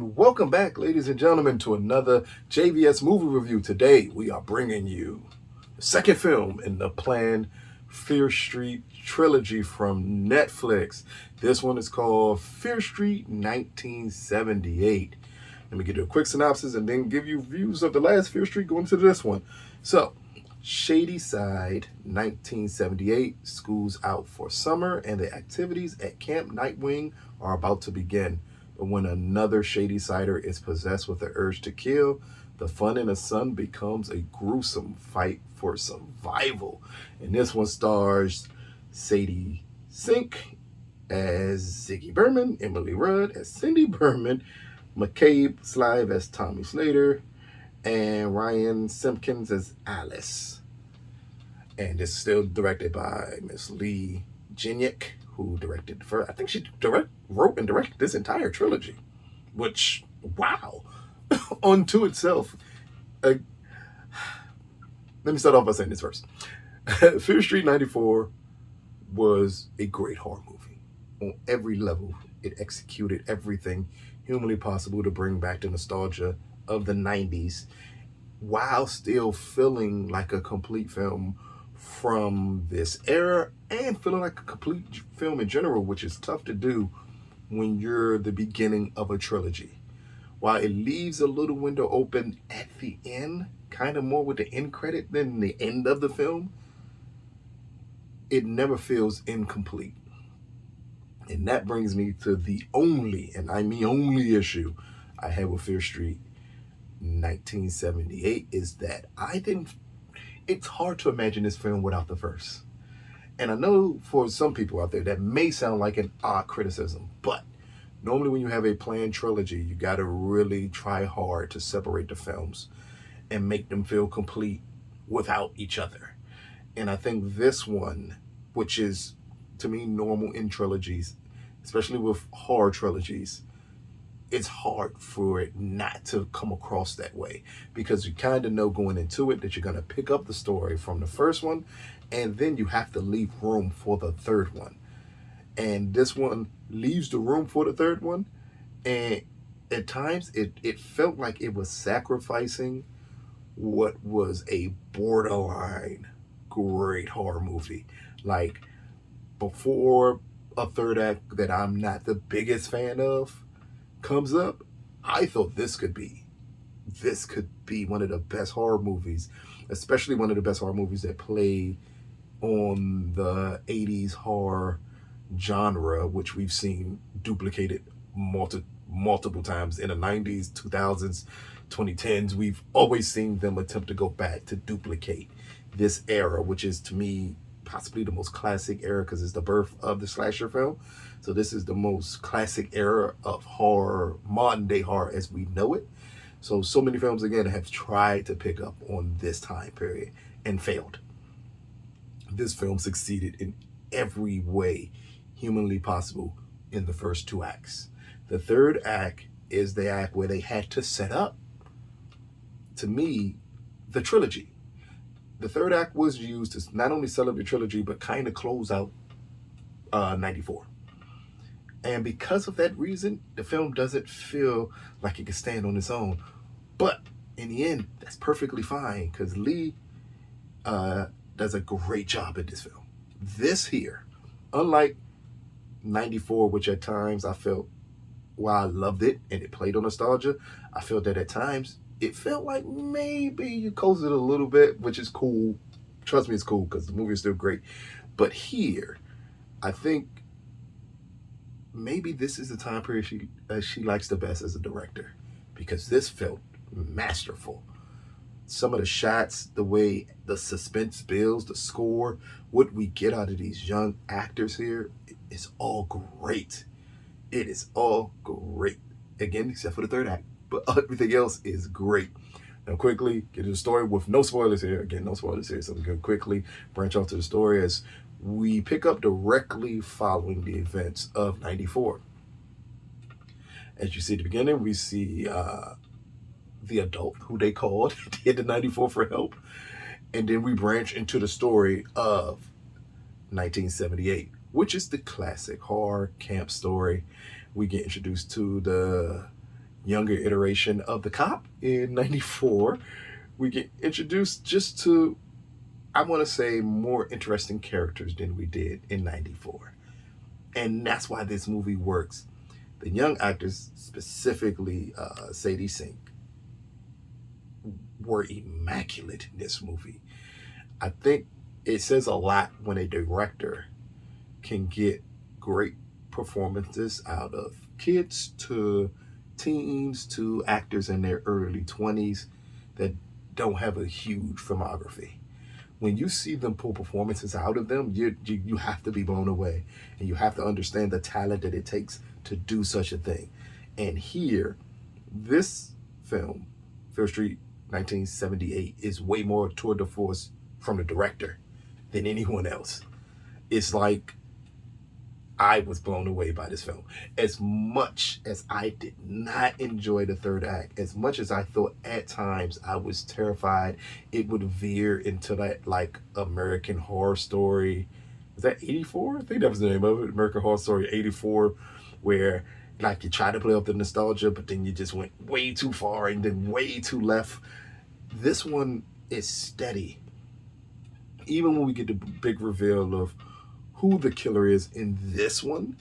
And welcome back, ladies and gentlemen, to another JVS movie review. Today, we are bringing you the second film in the planned Fear Street trilogy from Netflix. This one is called Fear Street 1978. Let me give you a quick synopsis and then give you views of the last Fear Street going to this one. So, Shadyside, 1978, school's out for summer and the activities at Camp Nightwing are about to begin. But when another Shadysider is possessed with the urge to kill, the fun in the sun becomes a gruesome fight for survival. And this one stars Sadie Sink as Ziggy Berman, Emily Rudd as Cindy Berman, McCabe Slive as Tommy Slater, and Ryan Simpkins as Alice. And it's still directed by Miss Leigh Janiak, who directed I think she wrote and directed this entire trilogy, which, wow, unto itself. Let me start off by saying this first. Fear Street 94 was a great horror movie. On every level, it executed everything humanly possible to bring back the nostalgia of the 90s while still feeling like a complete film from this era and feeling like a complete film in general, which is tough to do when you're the beginning of a trilogy. While it leaves a little window open at the end, kind of more with the end credit than the end of the film, it never feels incomplete. And that brings me to the only, and I mean only, issue I had with Fear Street 1978 is that it's hard to imagine this film without the first. And I know for some people out there that may sound like an odd criticism, but normally when you have a planned trilogy, you got to really try hard to separate the films and make them feel complete without each other. And I think this one, which is to me normal in trilogies, especially with horror trilogies, it's hard for it not to come across that way because you kind of know going into it that you're going to pick up the story from the first one and then you have to leave room for the third one. And this one leaves the room for the third one, and at times it felt like it was sacrificing what was a borderline great horror movie. Like, before a third act that I'm not the biggest fan of comes up, I thought this could be one of the best horror movies, especially one of the best horror movies that played on the 80s horror genre, which we've seen duplicated multiple times in the 90s, 2000s, 2010s. We've always seen them attempt to go back to duplicate this era, which is, to me, possibly the most classic era because it's the birth of the slasher film. So this is the most classic era of horror, modern day horror as we know it. So many films, again, have tried to pick up on this time period and failed. This film succeeded in every way humanly possible in the first two acts. The third act is the act where they had to set up, to me, the trilogy. The third act was used to not only set up the trilogy, but kind of close out 94. And because of that reason, the film doesn't feel like it can stand on its own. But in the end, that's perfectly fine because Leigh does a great job at this film. This here, unlike 94, which at times I felt, while I loved it and it played on nostalgia, I felt that at times it felt like maybe you coasted it a little bit, which is cool. Trust me, it's cool because the movie is still great. But here, I think maybe this is the time period she likes the best as a director because this felt masterful. Some of the shots, the way the suspense builds, the score, what we get out of these young actors here is all great. It is all great. Again, except for the third act, but everything else is great. Now, quickly get to the story with no spoilers here. Again, no spoilers here, so we're going to quickly branch off to the story as we pick up directly following the events of 94. As you see at the beginning, we see the adult who they called into 94 for help. And then we branch into the story of 1978, which is the classic horror camp story. We get introduced to the younger iteration of the cop in 94. We get introduced just to, I want to say, more interesting characters than we did in 94. And that's why this movie works. The young actors, specifically Sadie Sink, were immaculate in this movie. I think it says a lot when a director can get great performances out of kids to teens to actors in their early 20s that don't have a huge filmography. When you see them pull performances out of them, you have to be blown away, and you have to understand the talent that it takes to do such a thing. And here, this film, Fear Street 1978, is way more tour de force from the director than anyone else. It's like I was blown away by this film. As much as I did not enjoy the third act, as much as I thought at times I was terrified it would veer into that like American Horror Story. Was that 84? I think that was the name of it, American Horror Story 84, where like you try to play up the nostalgia, but then you just went way too far and then way too left. This one is steady. Even when we get the big reveal of who the killer is in this one,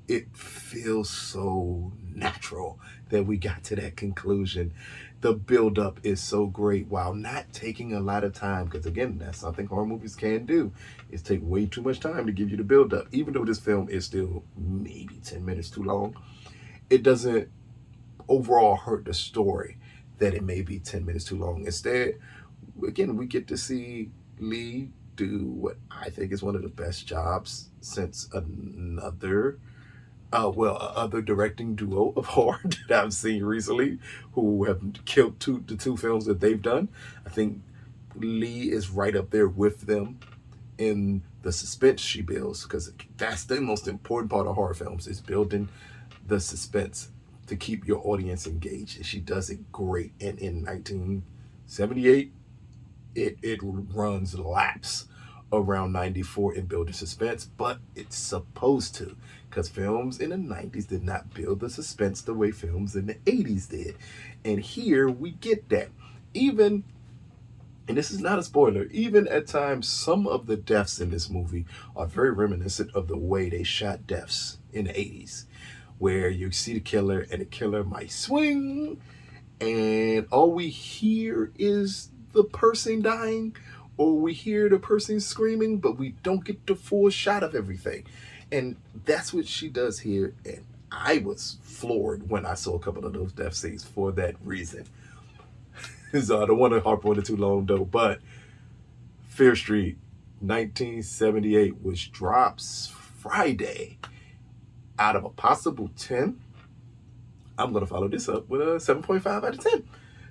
it feels so natural that we got to that conclusion. The build-up is so great while not taking a lot of time, because again, that's something horror movies can do, is take way too much time to give you the build-up. Even though this film is still maybe 10 minutes too long, it doesn't overall hurt the story that it may be 10 minutes too long. Instead, again, we get to see Leigh do what I think is one of the best jobs since other directing duo of horror that I've seen recently, who have killed the two films that they've done. I think Leigh is right up there with them in the suspense she builds, because that's the most important part of horror films, is building the suspense to keep your audience engaged. And she does it great. And in 1978, it runs laps around 94 in building suspense, but it's supposed to, because films in the 90s did not build the suspense the way films in the 80s did. And here we get that. Even, and this is not a spoiler, even at times some of the deaths in this movie are very reminiscent of the way they shot deaths in the 80s, where you see the killer and the killer might swing and all we hear is the person dying, or we hear the person screaming, but we don't get the full shot of everything. And that's what she does here. And I was floored when I saw a couple of those death scenes for that reason. So I don't want to harp on it too long though, but Fear Street 1978, which drops Friday, out of a possible 10, I'm going to follow this up with a 7.5 out of 10.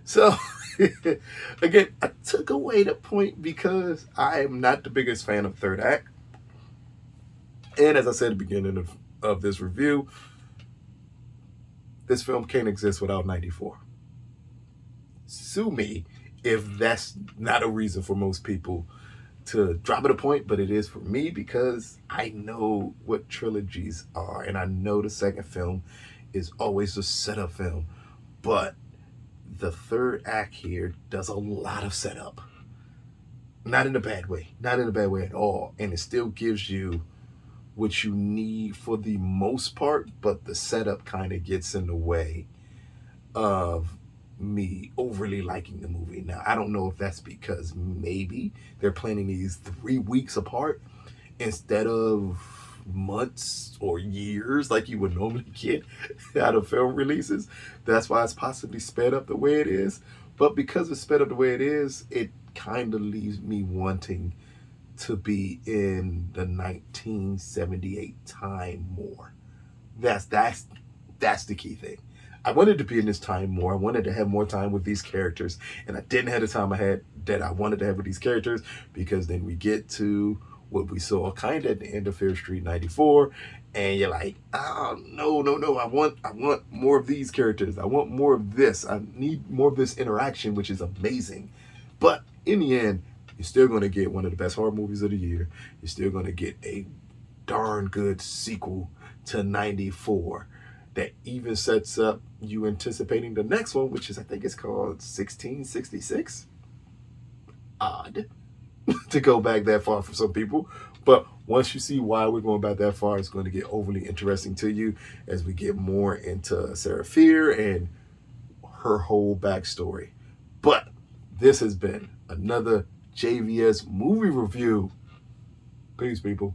So, again, I took away the point because I am not the biggest fan of third act. And as I said at the beginning of this review, this film can't exist without 94. Sue me if that's not a reason for most people to drop it a point, but it is for me, because I know what trilogies are, and I know the second film is always a setup film, but the third act here does a lot of setup. Not in a bad way. Not in a bad way at all. And it still gives you what you need for the most part, but the setup kind of gets in the way of me overly liking the movie. Now, I don't know if that's because maybe they're planning these 3 weeks apart instead of months or years like you would normally get out of film releases. That's why it's possibly sped up the way it is. But because it's sped up the way it is, it kind of leaves me wanting to be in the 1978 time more. That's the key thing. I wanted to be in this time more. I wanted to have more time with these characters, and I didn't have the time I had that I wanted to have with these characters, because then we get to what we saw kind of at the end of Fear Street 94, and you're like, oh, no, I want more of these characters. I want more of this. I need more of this interaction, which is amazing. But in the end, you're still going to get one of the best horror movies of the year. You're still going to get a darn good sequel to 94. that even sets up you anticipating the next one, which is, I think it's called 1666. Odd to go back that far for some people. But once you see why we're going back that far, it's going to get overly interesting to you as we get more into Sarah Fear and her whole backstory. But this has been another JVS movie review. Peace, people.